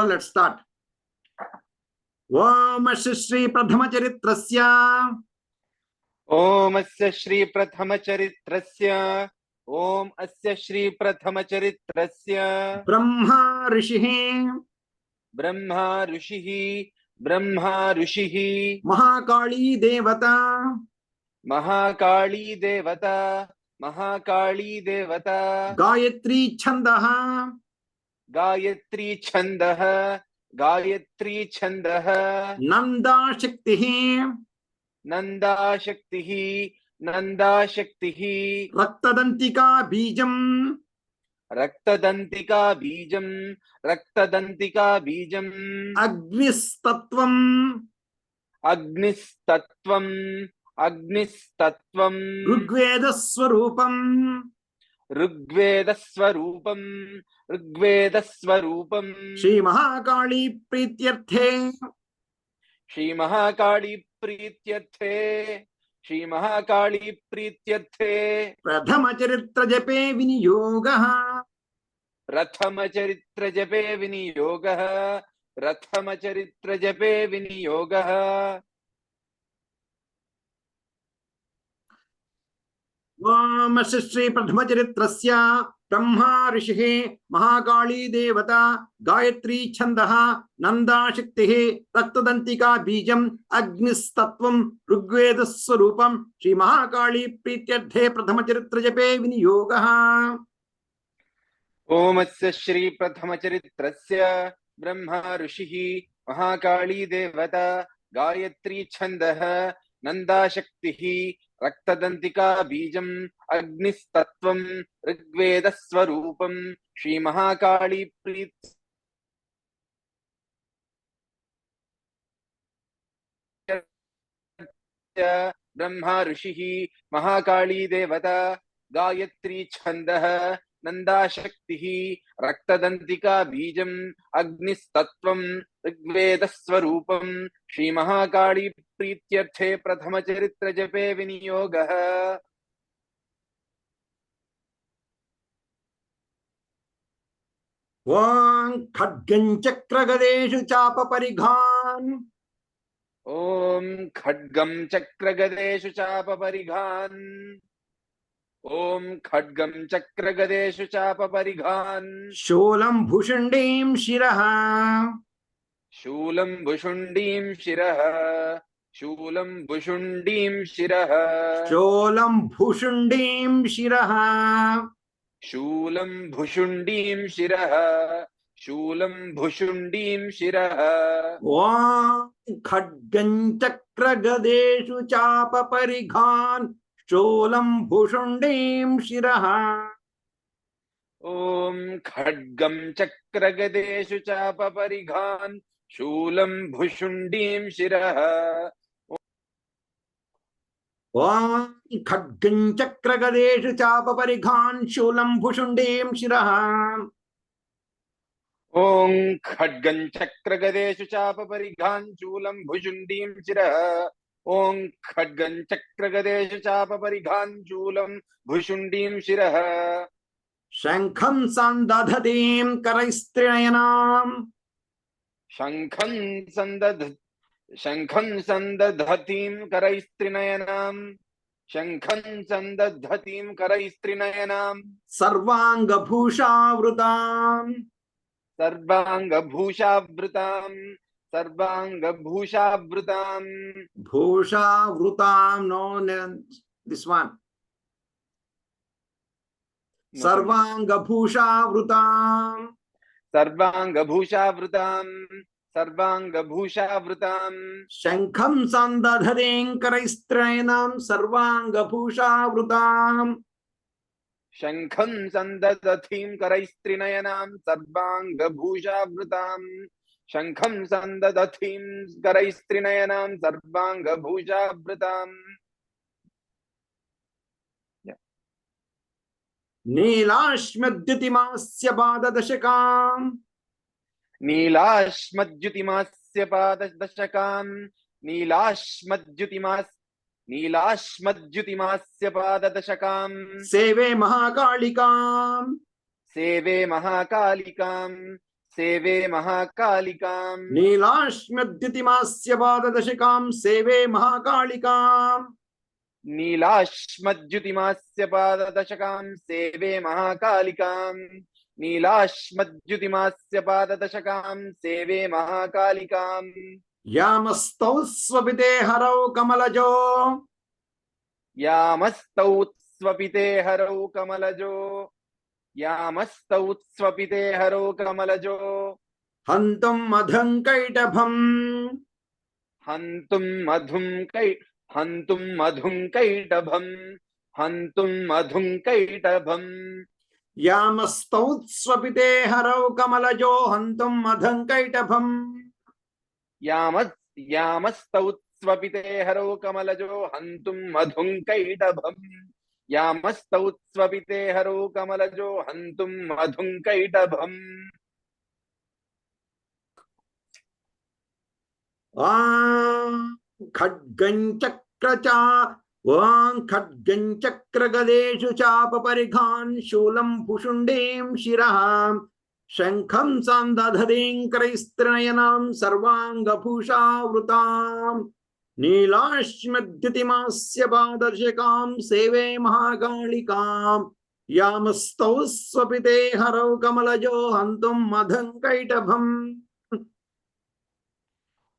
let's start. Om Shri Prathama Charitrasya ओम अस्य श्री प्रथम चरित्रस्य ओम अस्य श्री प्रथम चरित्रस्य Brahma Rishiः ब्रह्मा ऋषिः Mahakali Devata महाकाली देवता Gayatri Chandaha गायत्री छंदः Nanda Shaktiः नंदा शक्तिः Raktadantika Bijam Raktadantika बीजम Agnistatvam अग्निस्तत्वम Rigveda Swarupam Rigveda स्वरूपम Shri Mahakali Prityarthe Shri Mahakali प्रीत्यर्थे Prathama Charitra Jape Viniyogah प्रथम चरित्र जपे विनियोगः Om Shri Prathama Charitrasya Brahma Rishiः Mahakali Devata Gayatri Chandaha Nanda Shaktiः Raktadantika Bijam Agnistatvam Rigveda Swarupam Shri Mahakali Prityarthe Prathama Charitra Jape Viniyogah ओम अस्य श्री प्रथम चरित्रस्य ब्रह्मा ऋषिः महाकाली देवता गायत्री छंदः नंदा शक्तिः रक्तदंतिका बीजम अग्निस्तत्वम ऋग्वेद स्वरूपम श्री महाकाली ब्रह्मा ऋषिः महाकाली देवता गायत्री छंदः नंदा शक्तिः रक्तदंतिका बीजम अग्निस्तत्वम ऋग्वेद स्वरूपम श्री महाकाली प्रीत्यर्थे प्रथम चरित्र जपे विनियोगः Om Khadgan Chakragadesu Chapa Parighan ओम खड्गम चक्रगदेषु चापपरिघान् ओम खड्गम चक्रगदेषु चापपरिघान् Sholam Bhushandim Shiraha शूलं भुषुण्डीं शिरः Sholam Bhushandim Shiraha शूलं भुषुण्डीं शिरः Om Khadgan Chakragadesu Chapa Parighan Sholam Bhushandim Shiraha ओम खड्गम चक्रगदेषु चापपरिघान् शूलं भुषुण्डीं शिरः Om Khadgan Chakragadesu Chapa Parighan Sholam Bhushandim Shiraha ओम खड्गं चक्रगदेषु चापपरिघान् शूलं भुषुण्डीं शिरः ओम खड्गं चक्रगदेषु चापपरिघान् शूलं भुषुण्डीं शिरः Shankham Sandadhatim Karaistriyanam शंखं संदधतीं करैस्त्रिनयनां Sarvanga Bhushavrutam सर्वांगभूषावृतां Bhushavrutam, no, this one. Sarvanga Bhushavrutam सर्वांगभूषावृतां Shankham Sandadhatim Karaistriyanam Sarvanga Bhushavrutam शंखं संदधतीं करैस्त्रिनयनां सर्वांगभूषावृतां शंखं संदधतीं करैस्त्रिनयनां सर्वांगभूषावृतां Neelashmadhyutimasya Padadashakam नीलाश्मद्युतिमास्य पाददशकां नीलाश्मद्युतिमास्य पाददशकां Seve Mahakalikam सेवे महाकालिकां सेवे महाकालिकाम् नीलाश्मद्युतिमास्य पाददशकां सेवे महाकालिकाम् नीलाश्मद्युतिमास्य पाददशकां सेवे महाकालिकाम् नीलाश्मद्युतिमास्य पाददशकां सेवे महाकालिकाम् यामस्तौ स्वपिते हरौ कमलजो यामस्तौ स्वपिते हरौ कमलजो यामस्तौ स्वपिते हरौ कमलजो हन्तुं मधङ्कैटभम् हन्तुं मधुं कैटभम् हन्तुं मधुं कैटभम् यामस्तौ स्वपिते हरौ कमलजो हन्तुं मधङ्कैटभम् यामस्तौ स्वपिते हरौ कमलजो हन्तुं मधुं कैटभम् यामस्तौ स्वपिते हरौ कमलजो हन्तुं मधुं कैटभम् खड्गं चक्रचा वां खड्गं चक्रगदेषु चापपरिघान् शूलं भुषुण्डीं शिरः शङ्खं सान्दधतीं करैस्त्रिनयनां सर्वाङ्गभूषावृताम् नीलाश्मद्युतिमास्य पादर्शकां सेवे महाकालिकाम् यामस्तौ स्वपिते हरौ कमलजो हन्तुं मधङ्कैटभम्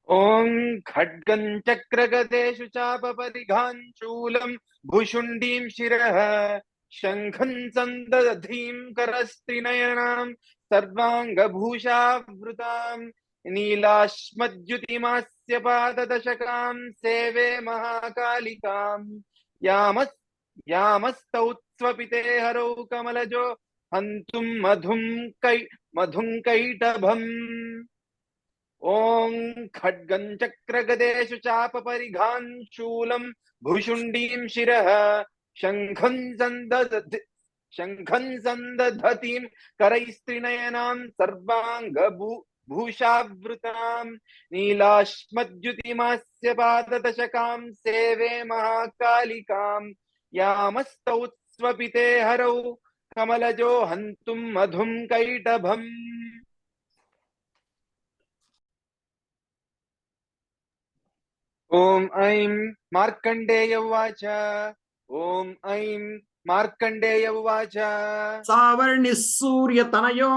ॐ खड्गं चक्रगदेषु चापपरिघान् शूलं भुषुण्डीं शिरः शङ्खं सन्दधतीं करस्त्रिनयनां सर्वाङ्गभूषावृतां नीलाश्मद्युतिमास्य पाददशकां सेवे महाकालिकाम् यामस्तौ स्वपिते हरौ कमलजो हन्तुं मधुं कैटभम् ॐ खड्गं चक्रगदेषु चापपरिघान् शूलं भुषुण्डीं शिरः शङ्खं सन्दधतीं करैस्त्रिनयनां सर्वाङ्गभूषावृतां नीलाश्मद्युतिमास्य पाददशकां सेवे महाकालिकाम् यामस्तौ स्वपिते हरौ कमलजो हन्तुं मधुं कैटभम् ॐ ऐं मार्कण्डेय उवाच ॐ ऐं मार्कण्डेय उवाच सावर्णिः सूर्यतनयो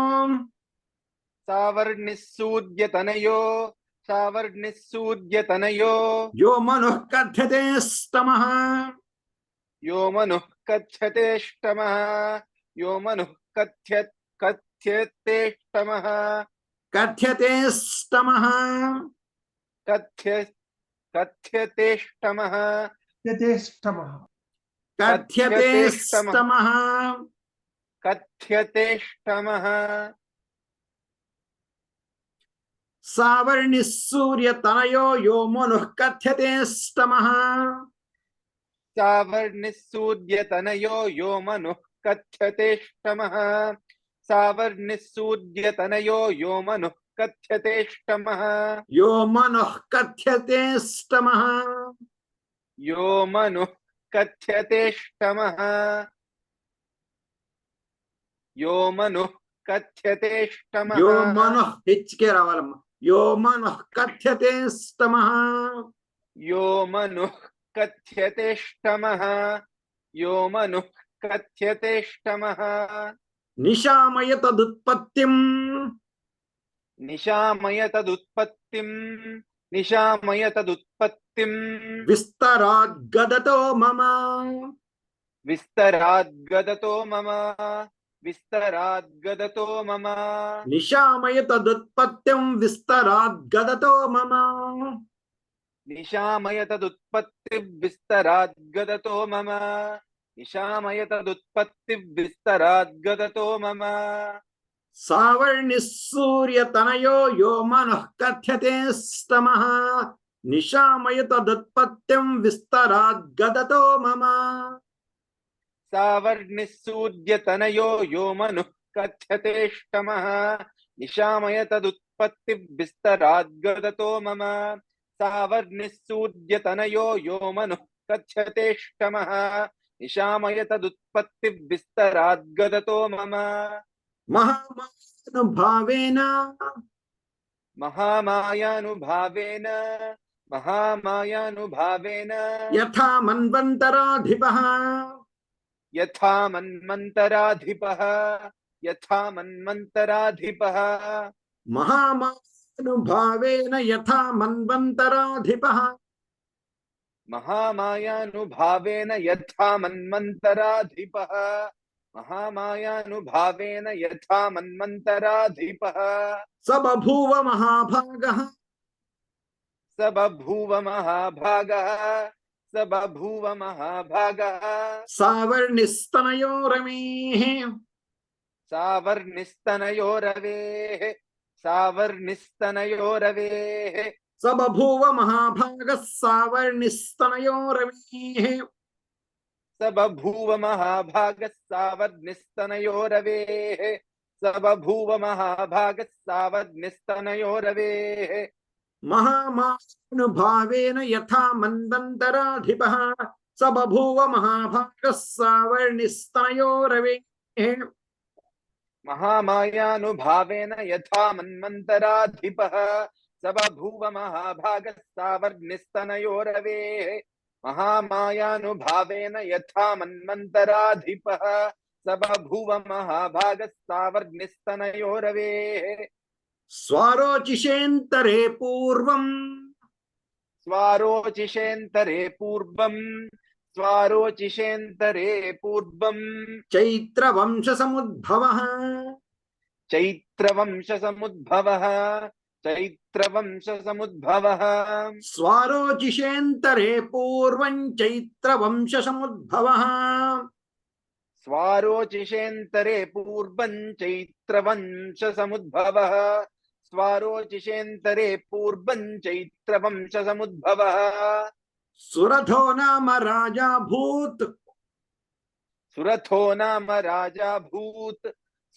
सावर्णिः सूर्यतनयो यो मनुः कथ्यते स्तमः यो मनुः कथ्यतेष्टमः यो मनुः कथ्यतेष्टमः कथ्यते स्तमः कथ्यतेष्टमः यथेष्टमः कथ्यते स्तमः कथ्यतेष्टमः सावर्णिः सूर्यतनयो यो मनुः कथ्यते स्तमः सावर्णिः सूर्यतनयो यो मनुः कथ्यतेष्टमः सावर्णिः सूर्यतनयो यो मनुः कथ्यतेष्टमः यो मनुः कथ्यते स्तमः यो मनुः कथ्यतेष्टमः यो मनुः कथ्यतेष्टमः यो मनुः हिचके रावालम्मा यो मनुः कथ्यते स्तमः यो मनुः कथ्यतेष्टमः यो मनुः कथ्यतेष्टमः निशामय तदुत्पत्तिम् निशामय तदुत्पत्तिम् विस्तराद्गदतो मम विस्तराद्गदतो मम निशामय तदुत्पत्तिम् विस्तराद्गदतो मम निशामय तदुत्पत्तिर्विस्तराद्गदतो मम निशामय तदुत्पत्तिर्विस्तराद्गदतो मम सावर्णिः सूर्यतनयो यो मनुः कथ्यते स्तमः निशामय तदुत्पत्तिम् विस्तराद्गदतो मम सावर्णिः सूर्यतनयो यो मनुः कथ्यतेष्टमः निशामय तदुत्पत्तिर्विस्तराद्गदतो मम सावर्णिः सूर्यतनयो यो मनुः कथ्यतेष्टमः निशामय तदुत्पत्तिर्विस्तराद्गदतो मम महामाया महामायानुभावेन महामायानुभावेन यथा मन्वन्तराधिपः यथा मन्मन्तराधिपः यथा मन्मन्तराधिपः महामायानुभावेन यथा मन्वन्तराधिपः महामायानुभावेन यथा मन्मन्तराधिपः महामायानुभावेन यथा मन्मन्तराधिपः स बभूव महाभागः स बभूव महाभागः स बभूव महाभागः सावर्णिस्तनयो रमेः सावर्णिस्तनयोरवेः सावर्णिस्तनयोरवेः स बभूव महाभागः सावर्णिस्तनयो रमेः स बभूव महाभागः सावर्णिस्तनयोरवेः स बभूव महाभागः सावर्णिस्तनयोरवेः महामायानुभावेन यथा मन्वन्तराधिपः स बभूव महाभागः सावर्णिस्तनयो रमेः महामायानुभावेन यथा मन्मन्तराधिपः स बभूव महाभागः सावर्णिस्तनयोरवेः महामायानुभावेन यथा मन्मन्तराधिपः स बभूव महाभागः सावर्णिस्तनयोरवेः स्वारोचिषेऽन्तरे पूर्वम् स्वारोचिषेऽन्तरे पूर्वम् स्वारोचिषेऽन्तरे पूर्वम् चैत्रवंशसमुद्भवः चैत्रवंशसमुद्भवः चैत्रवंशसमुद्भवः स्वारोचिषेऽन्तरे पूर्वं चैत्रवंशसमुद्भवः स्वारोचिषेऽन्तरे पूर्वं चैत्रवंशसमुद्भवः स्वारोचिषेऽन्तरे पूर्वं चैत्रवंशसमुद्भवः सुरथो नाम राजा भूत् सुरथो नाम राजा भूत्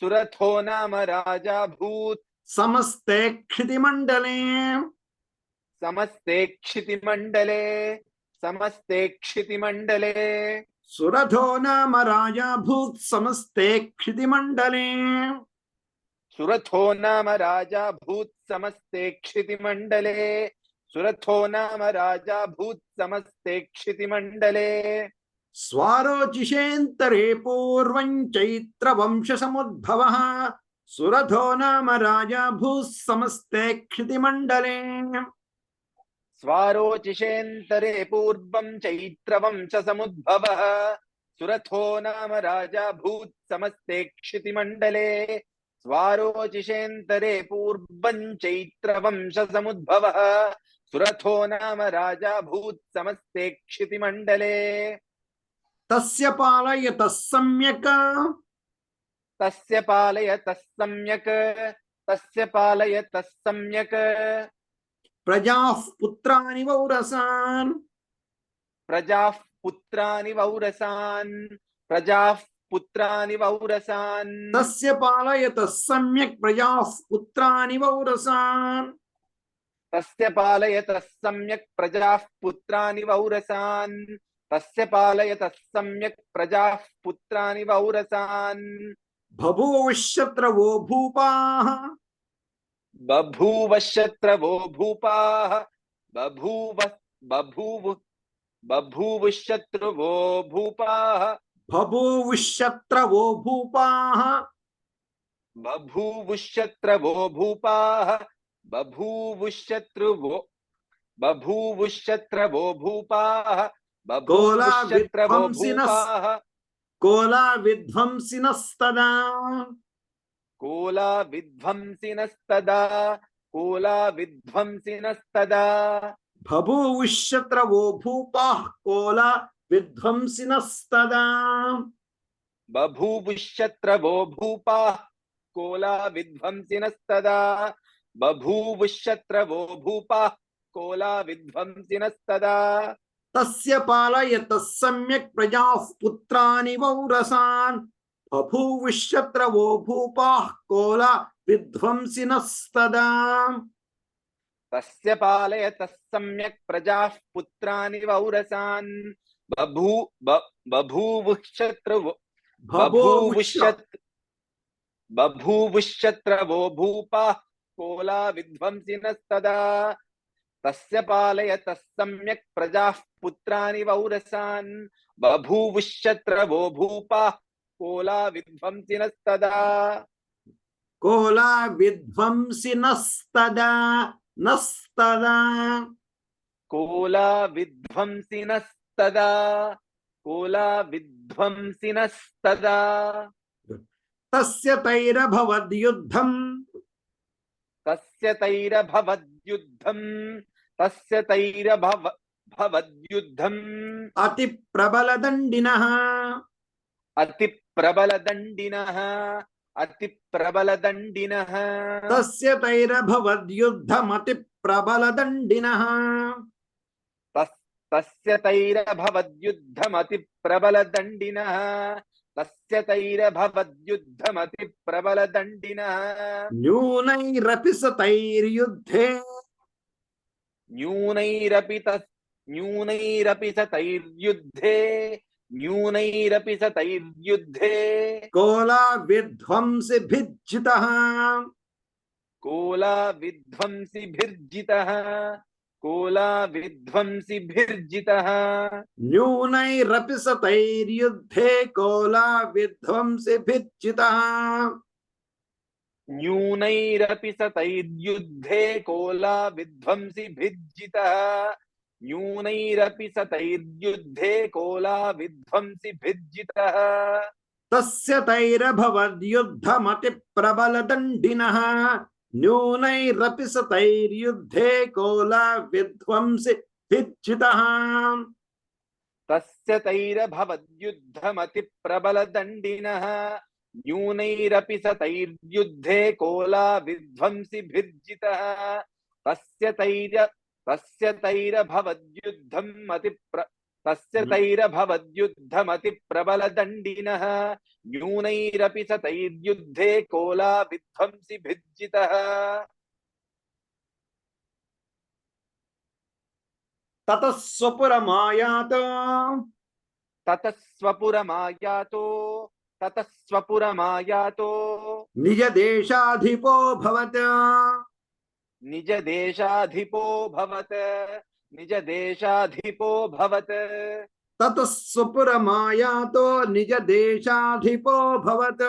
सुरथो नाम राजा भूत् समस्ते क्षितिमण्डले समस्ते क्षितिमण्डले समस्ते क्षितिमण्डले सुरथो नाम राजा भूत् समस्ते क्षितिमण्डले सुरथो नाम राजा भूत् समस्ते क्षितिमण्डले सुरथो नाम राजा भूत् समस्ते क्षितिमण्डले स्वारोचिषेऽन्तरे पूर्वं चैत्रवंशसमुद्भवः सुरथो नाम राजा भूत् समस्ते क्षितिमण्डले स्वारोचिषेऽन्तरे पूर्वं चैत्रवंशसमुद्भवः सुरथो नाम राजा भूत् समस्ते क्षितिमण्डले स्वारोचिषेऽन्तरे पूर्वं चैत्रवंशसमुद्भवः सुरथो नाम राजा भूत् समस्ते क्षितिमण्डले तस्य पालयतः सम्यक् तस्य पालयतः सम्यक् तस्य पालयतः सम्यक् प्रजाः पुत्राणि वौरसान् प्रजाः पुत्राणि वौरसान् प्रजाः पुत्राणि वौरसान् तस्य पालयतः सम्यक् प्रजाः पुत्राणि वौरसान् तस्य पालयतः सम्यक् प्रजाः पुत्राणि वौरसान् तस्य पालयतः सम्यक् प्रजाः पुत्राणि वौरसान् बभूव शत्रवो भूपाः बभूव शत्रवो भूपाः बभूव बभूव बभूव शत्रवो भूपाः बभूव शत्रवो भूपाः बभूव शत्रवो भूपाः बभूव शत्रवो भूपाः बभूव शत्रवो भूपाः कोला विध्वंसिनस्तदा कोला विध्वंसिनस्तदा कोला विध्वंसिनस्तदा बभूव शत्रवो भूपाः कोला विध्वंसिनस्तदा बभूव शत्रवो भूपाः कोला विध्वंसिनस्तदा बभूव शत्रवो भूपाः कोला विध्वंसिनस्तदा तस्य पालयतः सम्यक् प्रजाः पुत्राणि वौरसान् बभूव शत्रवो भूपाः कोला विध्वंसिनस्तदा तस्य पालयतः सम्यक् प्रजाः पुत्राणि वौरसान् बभूव शत्रवो बभूवुश्शत्रवो भूपाः कोला विध्वंसिनस्तदा तस्य पालयतः सम्यक् प्रजाः पुत्राणि वौरसान् बभूवुश्शत्रवो भूपाः कोला विध्वंसिनस्तदा कोला विध्वंसिनस्तदा नस्तदा कोला विध्वंसिनस्तदा कोला विध्वंसिनस्तदा तस्य तैरभवद्युद्धम् तस्य तैरभवद्युद्धम् तस्य तैरभवद्युद्धम् अतिप्रबलदण्डिनः अतिप्रबलदण्डिनः अतिप्रबलदण्डिनः तस्य तैरभवद्युद्धमतिप्रबलदण्डिनः तस्य तैरभवद्युद्धमतिप्रबलदण्डिनः तस्य तैरभवद्युद्धमतिप्रबलदण्डिनः न्यूनैरपि स तैर्युद्धे न्यूनैरपि स तैर्युद्धे न्यूनैरपि स तैर्युद्धे कोला विध्वंसिभिर्जितः कोला विध्वंसिभिर्जितः कोला विध्वंसिभिर्जितः न्यूनैरपि स तैर्युद्धे कोला विध्वंसिभिर्जितः न्यूनैरपि स तैर्युद्धे कोला विध्वंसिभिर्जितः न्यूनैरपि स तैर्युद्धे कोला विध्वंसिभिर्जितः तस्य तैरभवद्युद्धमतिप्रबलदण्डिनः न्यूनैरपि स तैर्युद्धे कोला विध्वंसिभिर्जितः तस्य तैरभवद्युद्धमतिप्रबलदण्डिनः न्यूनैरपि स तैर्युद्धे कोला विध्वंसिभिर्जितः तस्य तैरभवद्युद्धमतिप्रबलदण्डिनः न्यूनैरपि स तैर्युद्धे कोला विध्वंसिभिर्जितः ततः स्वपुरमायातो निजदेशाधिपोऽभवत् निजदेशाधिपोऽभवत् ततः स्वपुरमायातो निजदेशाधिपोऽभवत्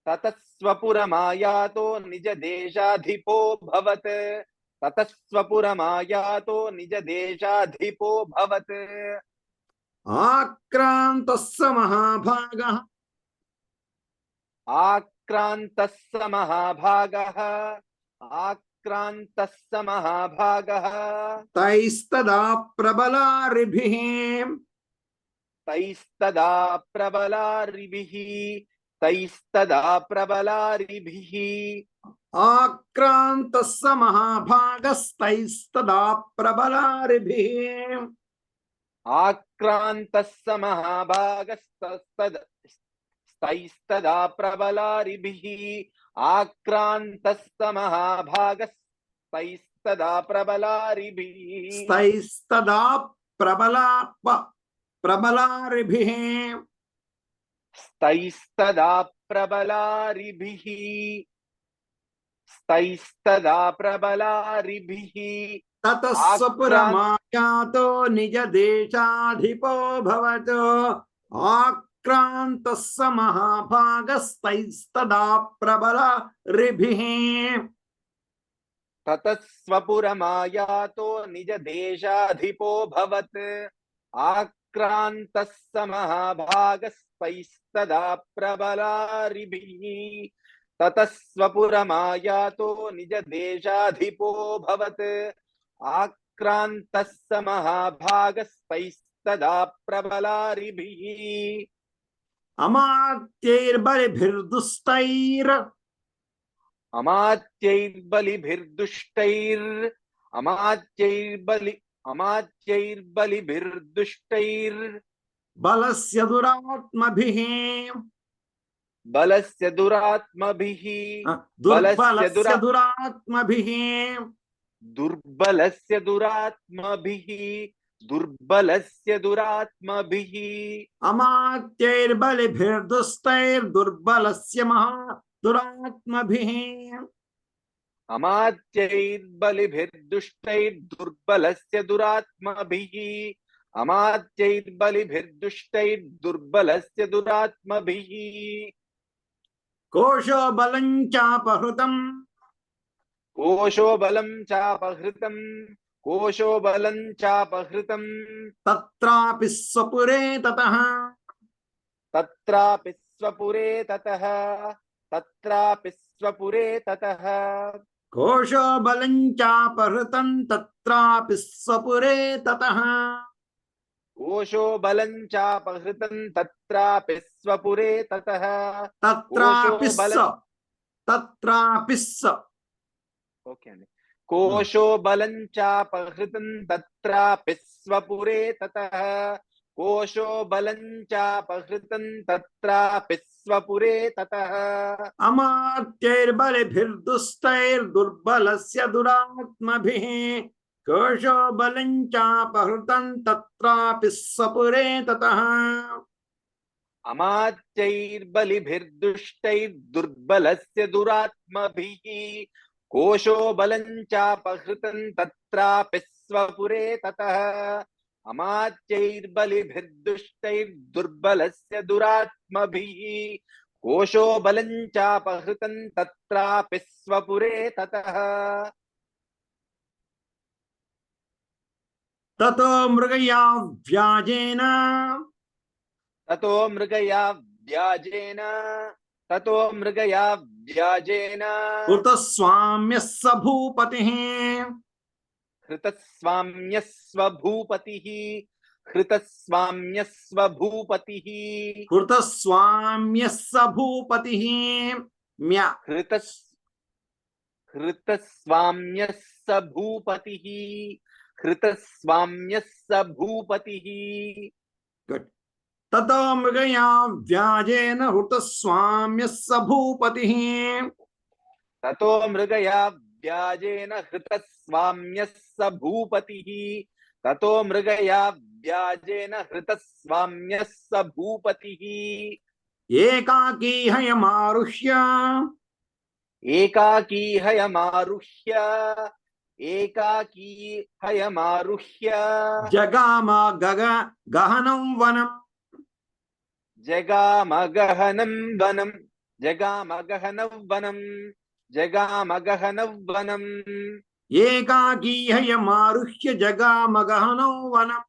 ततः स्वपुरमायातो निजदेशाधिपोऽभवत् ततः स्वपुरमायातो निजदेशाधिपोऽभवत् आक्रान्तः स महाभागः आक्रान्तः स महाभागः तैस्तदा प्रबलारिभिः तैस्तदा प्रबलारिभिः आक्रान्तः स महाभागस्तैस्तदा प्रबलारिभिः आक्रान्तः स महाभागस्तैस्तदा प्रबलारिभिः आक्रान्तः स महाभागस्तैस्तदा प्रबलारिभिः स्तैस्तदा प्रबलारिभिः स्तैस्तदा प्रबलारिभिः ततः स्वपुरमायातो निजदेशाधिपोऽभवत् आक्रान्तः स महाभागस्तैस्तदा प्रबलारिभिः ततः स्वपुरमायातो निजदेशाधिपोऽभवत् आक्रान्तः स महाभागस्तैस्तदा प्रबलारिभिः ततः स्वपुरमायातो निजदेशाधिपोऽभवत् आक्रान्तः स महाभागस्तैस्तदा प्रबलारिभिः अमात्यैर्बलिभिर्दुष्टैर् अमात्यैर्बलिभिर्दुष्टैर् बलस्य दुरात्मभिः दुर्बलस्य दुरात्मभिः दुर्बलस्य दुरात्मभिः अमात्यैर्बलिभिर्दुष्टैर्दुर्बलस्य दुरात्मभिः अमात्यैर्बलिभिर्दुष्टैर्दुर्बलस्य दुरात्मभिः अमात्यैर्बलिभिर्दुष्टैर्दुर्बलस्य दुरात्मभिः कोशो बलं चापहृतम् कोशो बलं चापहृतम् कोशो बलं चापहृतम् तत्रापि स्वपुरे ततः तत्रापि स्वपुरे ततः तत्रापि स्वपुरे ततः कोशो बलं चापहृतं तत्रापि स्वपुरे ततः कोशो बलं चापहृतं तत्रापि स्वपुरे ततः तत्रापि कोशो बलं तत्रापि ओके अंడి कोशो बलं चापहृतं तत्रापि स्वपुरे ततः कोशो बलं चापहृतं तत्रापि स्वपुरे ततः अमात्यैर्बलिभिर्दुष्टैर्दुर्बलस्य दुरात्मभिः कोशो बलं चापहृतं तत्रापि स्वपुरे ततः अमात्यैर्बलिभिर्दुष्टैर्दुर्बलस्य दुरात्मभिः कोशो बलं चापहृतं तत्रापि स्वपुरे ततः अमात्यैर्बलिभिर्दुष्टैर्दुर्बलस्य दुरात्मभिः कोशो बलं चापहृतं तत्रापि स्वपुरे ततः ततो मृगया व्याजेन ततो मृगया व्याजेन कृतस्वाम्यस्य भूपतिः हृतस्वाम्यस्व भूपतिः कृतस्वाम्यस्य भूपतिः म्या हृतस्वाम्यस्स भूपतिः हृतस्वाम्यस्स भूपतिः गुड ततो मृगया व्याजेन हृतस्वाम्यस्य भूपतिः ततो मृगया व्याजेन हृतस्वाम्यस्स भूपतिः ततो मृगया व्याजेन हृतस्वाम्यस्स भूपतिः एकाकी हयमारुह्य एकाकी हयमारुह्य जगाम गहनं वनम् जगाम गहनं वनम् एकाकी हयमारुह्य जगाम गहनं वनम्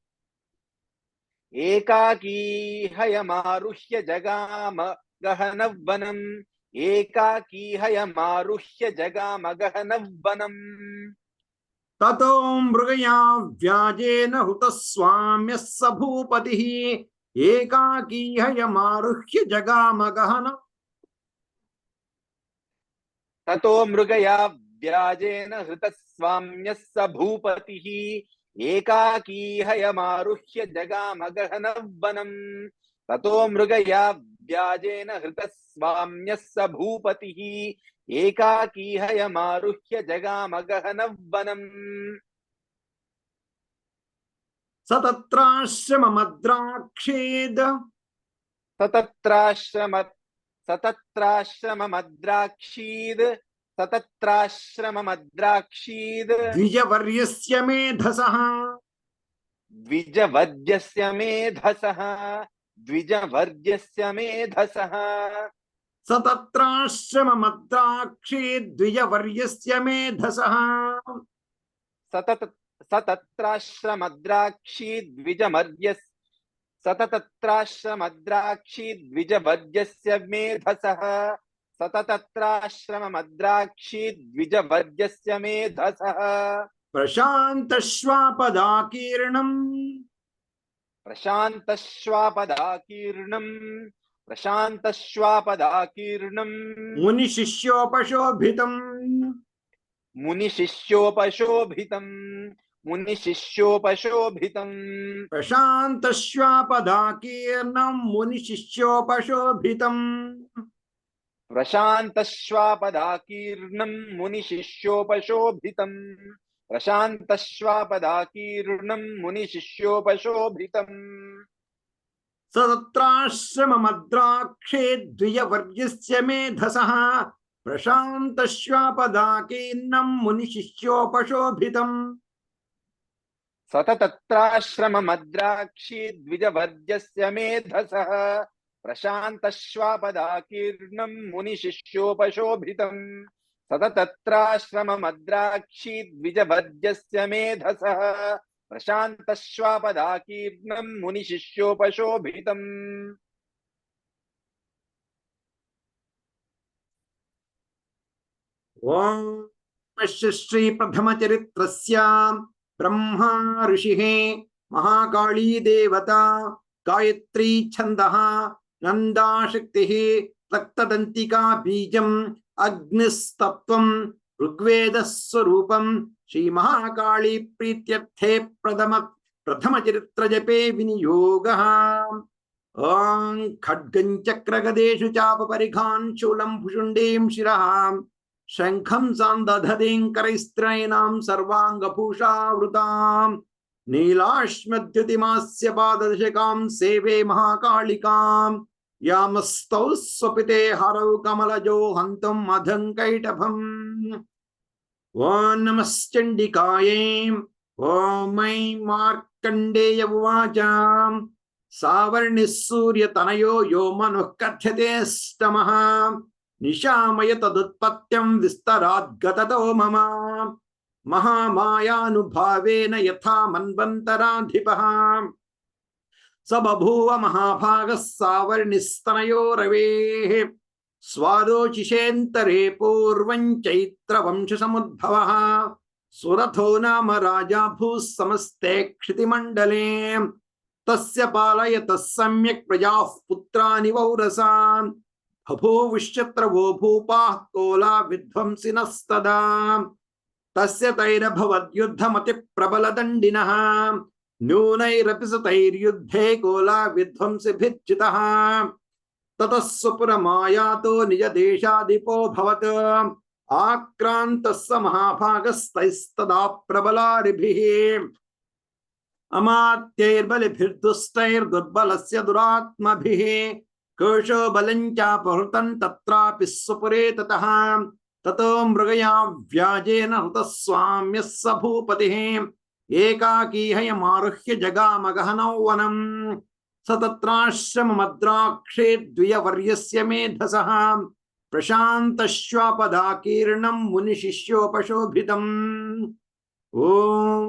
एकाकी हयमारुह्य जगाम गहनं वनम् एकाकी हयमारुह्य जगाम गहनं वनम् ततो मृगया व्याजेन हृतस्वाम्यस्य भूपतिः एकाकी हयमारुह्य जगाम गहनं ततो मृगया व्याजेन हृतस्वाम्यस्स भूपतिः एकाकी हयमारुह्य जगाम गहनं वनम् ततो मृगया व्याजेन हृतस्वाम्यस्स भूपतिः एकाकी हयमारुह्य जगाम गहनं वनम् स तत्राश्रममद्राक्षेद सतत्राश्रममद्राक्षीद् द्विजवर्यस्य मेधसः द्विजवर्यस्य मेधसः स तत्राश्रममद्राक्षे द्विजवर्यस्य मेधसः सतत्राश्रमद्राक्षी द्विजवर्यस्य मेधसः सततत्राश्रममद्राक्षी द्विजवर्यस्य मेधसः प्रशान्तश्वापदाकीर्णम् मुनिशिष्योपशोभितम् मुनिशिष्योपशोभितम् प्रशान्तश्वापदाकीर्णं मुनिशिष्योपशोभितम् प्रशान्तश्वापदाकीर्णम् मुनिशिष्योपशोभितम् प्रशान्तश्वापदाकीर्णं मुनिशिष्योपशोभितम् स तत्राश्रममद्राक्षे द्विजवर्यस्य मेधसः प्रशान्तश्वापदाकीर्णं मुनिशिष्योपशोभितम् सततत्राश्रममद्राक्षी द्विजवर्यस्य मेधसः प्रशान्तश्वापदाकीर्णं मुनिशिष्योपशोभितम् सततत्राश्रममद्राक्षी द्विजवर्यस्य मेधसः प्रशान्तश्वापदाकीर्णं मुनिशिष्योपशोभितम् ओम श्री प्रथम चरित्रस्य ब्रह्मा ऋषिः महाकाली देवता गायत्री छन्दः नंदा शक्तिः तक्तदंतिका बीजम् अग्निस्तत्वं ऋग्वेदः स्वरूपं श्री महाकाली प्रीत्यर्थे प्रथम चरित्र जपे विनियोगः ओं खड्गं चक्रगदेषु चापपरिघान् शूलं भुषुण्डीं शिरः शंखं सान्दधतीं करैस्त्रयीणां सर्वाङ्गभूषावृतां नीलाश्मद्युतिमास्य पाददशकां सेवे महाकालिकां यामस्तौ स्वपिते हरौ कमलजो हन्तुं मधङ्कैटभम् ओं नमश्चण्डिकायै ओं ऐं मार्कण्डेय उवाच सावर्णिः सूर्यतनयो यो मनुः कथ्यते स्तमः निशामय तदुत्पत्त्यं विस्तराद्गततो मम महामायानुभावेन यथा मन्वन्तराधिपः स बभूव महाभागः सावर्णिस्तनयो रवेः स्वादोचिषेऽन्तरे पूर्वं चैत्रवंशसमुद्भवः सुरथो नाम राजा भूः समस्ते क्षितिमण्डले तस्य पालयतः सम्यक् प्रजाः पुत्राणि वौरसान् बभूवुश्चत्रवो भूपाः कोला विध्वंसिनस्तदा तस्य तैरभवद्युद्धमतिप्रबलदण्डिनः न्यूनैरपि सतैर्युद्धे कोला विध्वंसिभिर्जितः ततः स्वपुरमायातो निजदेशाधिपोऽभवत् आक्रान्तः स महाभागस्तैस्तदा प्रबलारिभिः अमात्यैर्बलिभिर्दुष्टैर्दुर्बलस्य दुरात्मभिः कोशो बलं चापहृतं तत्रापि स्वपुरे ततः ततो मृगया व्याजेन हृतः स्वाम्यः स भूपतिः एकाकी हयमारुह्य जगाम गहनौ वनं स तत्राश्रममद्राक्षे द्विजवर्यस्य मेधसः प्रशान्तश्वापदाकीर्णं मुनिशिष्योपशोभितम् ओम